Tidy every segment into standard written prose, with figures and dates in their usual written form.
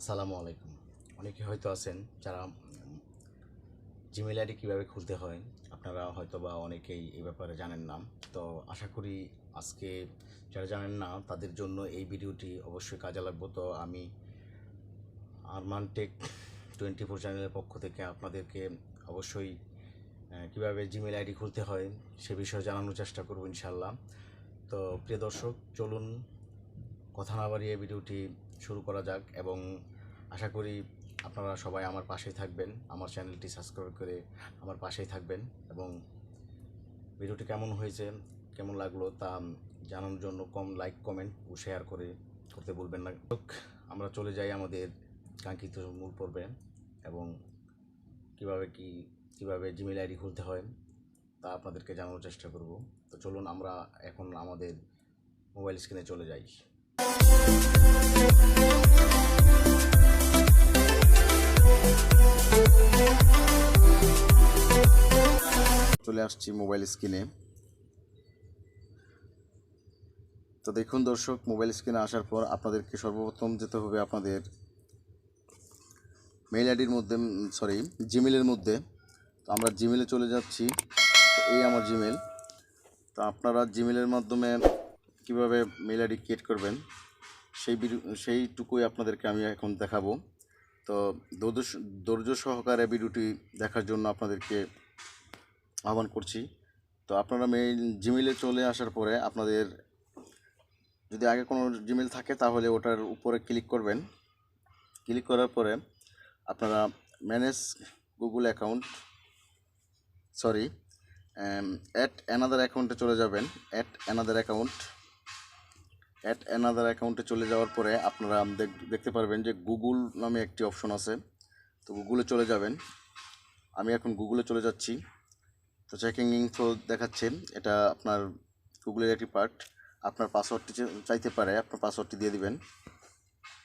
আসসালামু আলাইকুম। অনেকে হয়তো আছেন যারা জিমেইল আইডি কীভাবে খুলতে হয়, আপনারা হয়তো বা অনেকেই এই ব্যাপারে জানেন না। তো আশা করি আজকে যারা জানেন না তাদের জন্য এই ভিডিওটি অবশ্যই কাজে লাগবে। তো আমি আরমান টেক 24 চ্যানেলের পক্ষ থেকে আপনাদেরকে অবশ্যই কীভাবে জিমেইল আইডি খুলতে হয় সে বিষয়ে জানানোর চেষ্টা করব ইনশাল্লাহ। তো প্রিয় দর্শক, চলুন কথা না বাড়িয়ে ভিডিওটি শুরু করা যাক এবং আশা করি আপনারা সবাই আমার পাশেই থাকবেন, আমার চ্যানেলটি সাবস্ক্রাইব করে আমার পাশেই থাকবেন এবং ভিডিওটি কেমন হয়েছে, কেমন লাগলো তা জানানোর জন্য লাইক, কমেন্ট ও শেয়ার করতে ভুলবেন না। আমরা চলে যাই আমাদের কাঙ্ক্ষিত মূল পর্বে এবং কীভাবে জিমেইল আইডি খুলতে হয় তা আপনাদেরকে জানানোর চেষ্টা করব। তো চলুন আমরা এখন আমাদের মোবাইল স্ক্রিনে চলে যাই। চলে আসছি মোবাইল স্ক্রিনে। তো দেখুন দর্শক, মোবাইল স্ক্রিনে আসার পর আপনাদেরকে সর্বপ্রথম যেতে হবে আপনাদের মেইল আইডির মধ্যে, জিমেলের মধ্যে। তো আমরা জিমেলে চলে যাচ্ছি। এই আমার জিমেল। তো আপনারা জিমেলের মাধ্যমে কিভাবে মেইল আইডি ক্রিয়েট করবেন সেইটুকুই আপনাদেরকে আমি এখন দেখাবো। তো ধৈর্য সহকারে ভিডিওটি দেখার জন্য আপনাদেরকে আহ্বান করছি। তো আপনারা জিমেলে চলে আসার পরে আপনাদের যদি আগে কোনো জিমেল থাকে তাহলে ওটার উপরে ক্লিক করবেন। ক্লিক করার পরে আপনারা manage Google account at another অ্যাকাউন্টে চলে যাবেন। অ্যাট অ্যানাদার অ্যাকাউন্টে চলে যাওয়ার পরে আপনারা দেখতে পারবেন যে গুগল নামে একটি অপশন আছে। তো গুগলে চলে যাবেন। আমি এখন গুগলে চলে যাচ্ছি। তো চেকিং ইনফো দেখাচ্ছে, এটা আপনার গুগলের একটি পার্ট। আপনার পাসওয়ার্ডটি চাইতে পারে, আপনার পাসওয়ার্ডটি দিয়ে দিবেন।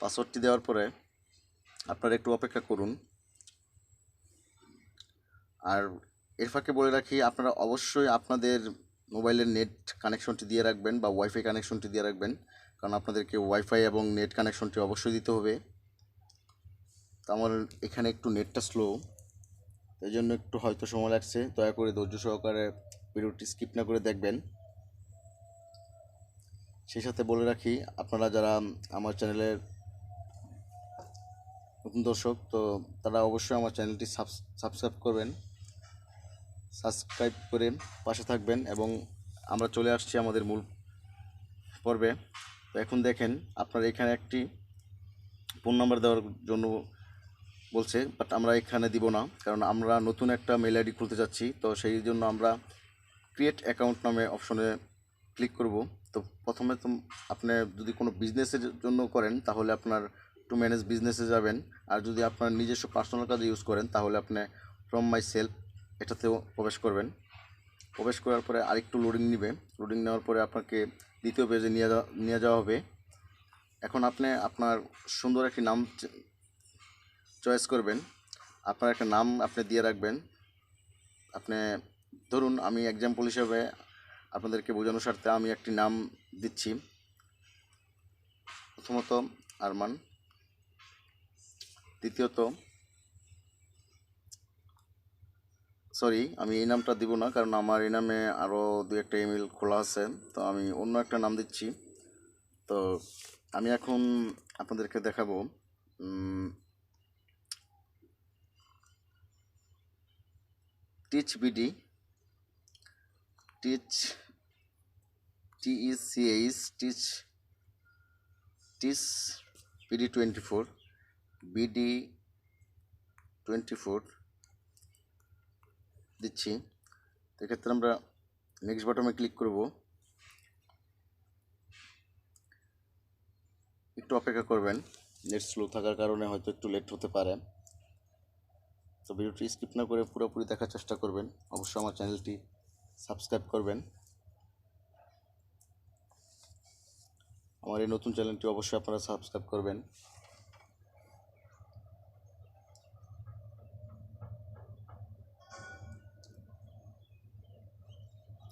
পাসওয়ার্ডটি দেওয়ার পরে আপনারা একটু অপেক্ষা করুন। আর এর ফাঁকে বলে রাখি, আপনারা অবশ্যই আপনাদের মোবাইলের নেট কানেকশনটি দিয়ে রাখবেন বা ওয়াইফাই কানেকশনটি দিয়ে রাখবেন, কারণ আপনাদেরকে ওয়াইফাই এবং নেট কানেকশনটি অবশ্যই দিতে হবে। তো আমার এখানে একটু নেটটা স্লো, এই জন্য একটু হয়তো সময় লাগছে। দয়া করে ধৈর্য সহকারে ভিডিওটি স্কিপ না করে দেখবেন। সেই সাথে বলে রাখি, আপনারা যারা আমার চ্যানেলের নতুন দর্শক, তো তারা অবশ্যই আমার চ্যানেলটি সাবস্ক্রাইব করবেন, সাবস্ক্রাইব করে পাশে থাকবেন। এবং আমরা চলে আসছি আমাদের মূল পর্বে। তো এখন দেখেন, আপনার এখানে একটি ফোন নাম্বার দেওয়ার জন্য বলছে, বাট আমরা এখানে দিব না, কারণ আমরা নতুন একটা মেল আইডি খুলতে যাচ্ছি। তো সেই জন্য আমরা ক্রিয়েট অ্যাকাউন্ট নামে অপশনে ক্লিক করব। তো প্রথমে তো আপনি যদি কোনো বিজনেসের জন্য করেন তাহলে আপনার টু ম্যানেজ বিজনেসে যাবেন। আর যদি আপনার নিজস্ব পার্সোনাল কাজে ইউজ করেন তাহলে আপনি ফ্রম মাই সেলফ এটাতেও প্রবেশ করবেন। প্রবেশ করার পরে আরেকটু লোডিং নেবে। লোডিং নেওয়ার পরে আপনাকে দ্বিতীয় পেজে নিয়ে যাওয়া হবে। এখন আপনি আপনার সুন্দর একটি নাম চয়েস করবেন। আপনার একটা নাম আপনি দিয়ে রাখবেন। আপনি ধরুন, আমি এক্সাম্পল হিসেবে আপনাদেরকে বোঝানোর স্বার্থে আমি একটি নাম দিচ্ছি। প্রথমত আরমান, দ্বিতীয়ত আমি এই নামটা দিব না, কারণ আমার এই নামে আরও দু একটা ইমেল খোলা আছে। তো আমি অন্য একটা নাম দিচ্ছি। তো আমি এখন আপনাদেরকে দেখাবো teach BD, teach TECH teach BD 24 BD 24 দিচ্ছি। এক্ষেত্রে আমরা নেক্সট বাটনে ক্লিক করব। একটু অপেক্ষা করবেন, নেট স্লো থাকার কারণে হয়তো একটু লেট হতে পারে। তো ভিডিওটি স্কিপ না করে পুরোপুরি দেখার চেষ্টা করবেন। অবশ্যই আমার চ্যানেলটি সাবস্ক্রাইব করবেন। আমার এই নতুন চ্যানেলটি অবশ্যই আপনারা সাবস্ক্রাইব করবেন।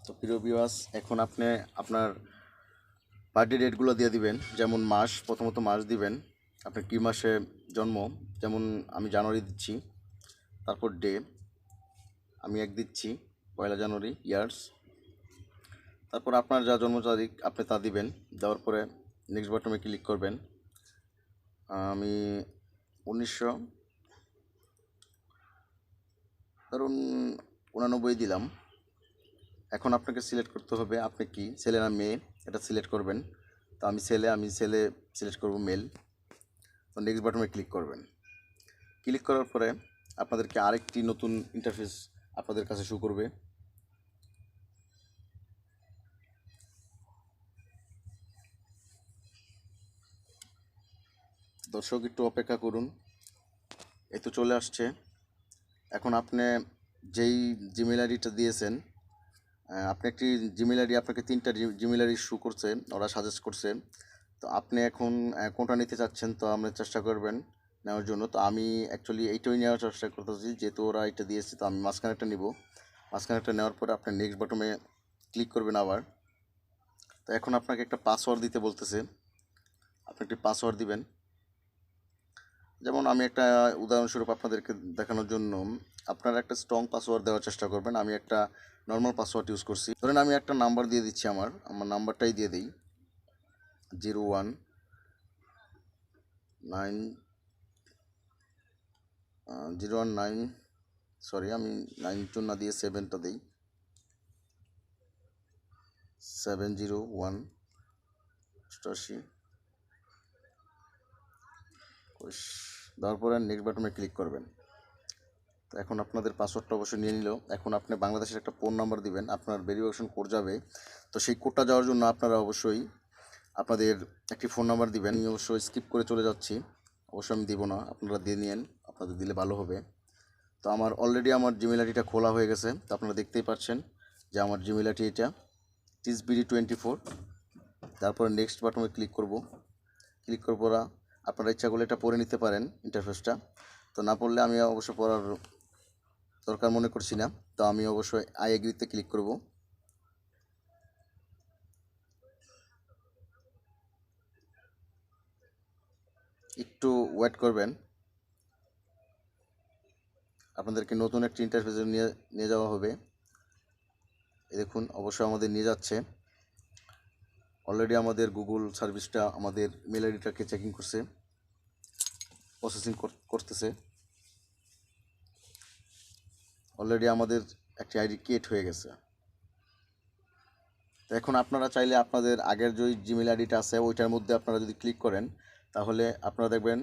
তো প্রিয় ভিউয়ার্স, এখন আপনি আপনার বার্থডে ডেটগুলো দিয়ে দিবেন। যেমন মাস, প্রথমত মাস দিবেন, আপনি কী মাসে জন্ম, যেমন আমি জানুয়ারি দিচ্ছি, তারপর ডে আমি 1 দিচ্ছি, 1 জানুয়ারি ইয়ার্স, তারপর আপনার যা জন্ম তারিখ আপনি তা দিবেন। দেওয়ার পরে নেক্সট বাটনে ক্লিক করবেন। আমি 1900 ধরুন 89 দিলাম। এখন আপনাকে সিলেক্ট করতে হবে আপনি কি ছেলে না মেয়ে, এটা সিলেক্ট করবেন। তো আমি ছেলে সিলেক্ট করব মেল। তো নেক্সট বাটনে ক্লিক করবেন। ক্লিক করার পরে আপনাদেরকে আরেকটি নতুন ইন্টারফেস আপনাদের কাছে শো করবে। দর্শক একটু অপেক্ষা করুন, এই তো চলে আসছে। এখন আপনি যেই জিমেল আইডিটা দিয়েছেন, আপনি একটি জিমেল আইডি, আপনাকে 3টা জিমেল আইডি শো করছে, ওরা সাজেস্ট করছে। তো আপনি এখন কোনটা নিতে চাচ্ছেন, তো আপনি চেষ্টা করবেন নেওয়ার জন্য। তো আমি অ্যাকচুয়ালি এইটাই নেওয়ার চেষ্টা করতেছি, যেহেতু ওরা এটা দিয়েছে, তো আমি মাঝখানেরটা নিব। মাঝখানেরটা নেওয়ার পরে আপনি নেক্সট বাটনে ক্লিক করবেন আবার। তো এখন আপনাকে একটা পাসওয়ার্ড দিতে বলতেছে, আপনি একটি পাসওয়ার্ড দিবেন। যেমন আমি একটা উদাহরণস্বরূপ আপনাদেরকে দেখানোর জন্য আপনারা একটা স্ট্রং পাসওয়ার্ড দেওয়ার চেষ্টা করবেন। আমি একটা নর্মাল পাসওয়ার্ড ইউজ করছি। ধরেন আমি একটা নাম্বার দিয়ে দিচ্ছি, আমার নাম্বারটাই দিয়ে দিই, 019 সরি, আমি 9 না দিয়ে 7টা দিই, 701 88। দেওয়ার পরে নেক্সট বাটনে ক্লিক করবেন। তো এখন আপনাদের পাসওয়ার্ডটা অবশ্যই নিয়ে নিল। এখন আপনি বাংলাদেশের একটা ফোন নাম্বার দিবেন, আপনার ভেরিফিকেশন কোড যাবে। তো সেই কোডটা যাওয়ার জন্য আপনারা অবশ্যই আপনাদের একটি ফোন নাম্বার দিবেন। আমি অবশ্যই স্কিপ করে চলে যাচ্ছি, অবশ্যই আমি দিব না, আপনারা দিয়ে নিন, আপনাদের দিলে ভালো হবে। তো আমার অলরেডি আমার জিমেল আইডিটা খোলা হয়ে গেছে। তো আপনারা দেখতেই পাচ্ছেন যে আমার জিমেল আইডি এটা tisbd24। তারপরে নেক্সট বাটনে ক্লিক করব। ক্লিক করার পর আপনারা ইচ্ছা করলে এটা পড়ে নিতে পারেন ইন্টারফেসটা। তো না পড়লে আমি অবশ্য পড়ার দরকার মনে করছি না। তো আমি অবশ্যই আই এগ্রিতে ক্লিক করব। একটু ওয়েট করবেন, আপনাদেরকে নতুন একটি ইন্টারফেসে নিয়ে যাওয়া হবে। এই দেখুন, অবশ্যই আমাদের নিয়ে যাচ্ছে। অলরেডি আমাদের গুগল সার্ভিসটা আমাদের মেল আইডিটাকে চেকিং করছে, প্রসেসিং করতেছে। অলরেডি আমাদের একটি আইডি ক্রিয়েট হয়ে গেছে। তো এখন আপনারা চাইলে আপনাদের আগের যে জিমেল আইডিটা আছে ওইটার মধ্যে আপনারা যদি ক্লিক করেন, তাহলে আপনারা দেখবেন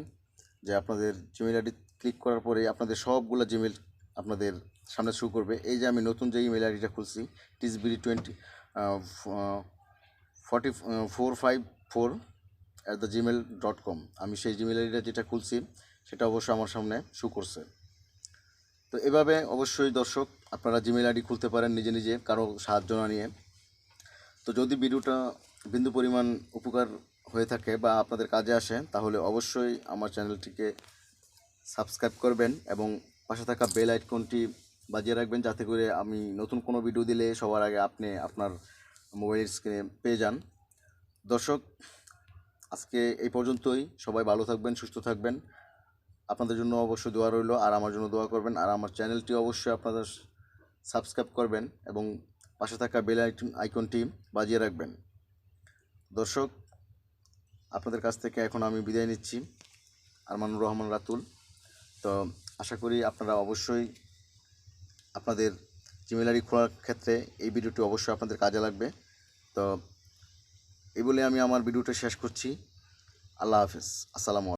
যে আপনাদের জিমেল আইডি ক্লিক করার পরে আপনাদের সবগুলো জিমেল আপনাদের সামনে শো করবে। এই যে আমি নতুন যে ইমেল আইডিটা খুলছি, tisbd4454@gmail.com, আমি সেই জিমেল আইডিটা যেটা খুলছি সেটা অবশ্যই আমার সামনে শো করছে। তো এভাবে অবশ্যই দর্শক আপনারা জিমেল আইডি খুলতে পারেন নিজে নিজে, কারো সাহায্য না নিয়ে। তো যদি ভিডিওটা বিন্দু পরিমাণ উপকার হয়ে থাকে বা আপনাদের কাজে আসে, তাহলে অবশ্যই আমার চ্যানেলটিকে সাবস্ক্রাইব করবেন এবং পাশে থাকা বেল আইকনটি বাজিয়ে রাখবেন, যাতে করে আমি নতুন কোনো ভিডিও দিলে সবার আগে আপনি আপনার মোবাইল স্ক্রিনে পেয়ে যান। দর্শক, আজকে এই পর্যন্তই। সবাই ভালো থাকবেন, সুস্থ থাকবেন। আপনাদের জন্য অবশ্যই দোয়া রইল, আর আমার জন্য দোয়া করবেন। আর আমার চ্যানেলটি অবশ্যই আপনারা সাবস্ক্রাইব করবেন এবং পাশে থাকা বেল আইকনটি বাজিয়ে রাখবেন। দর্শক, আপনাদের কাছ থেকে এখন আমি বিদায় নিচ্ছি, আরমানুর রহমান রাতুল। তো আশা করি আপনারা অবশ্যই আপনাদের জিমেল আইডি খোলার ক্ষেত্রে এই ভিডিওটি অবশ্যই আপনাদের কাজে লাগবে। তো এই বলে আমি আমার ভিডিওটা শেষ করছি। আল্লাহ হাফেজ, আসসালামু আলাইকুম।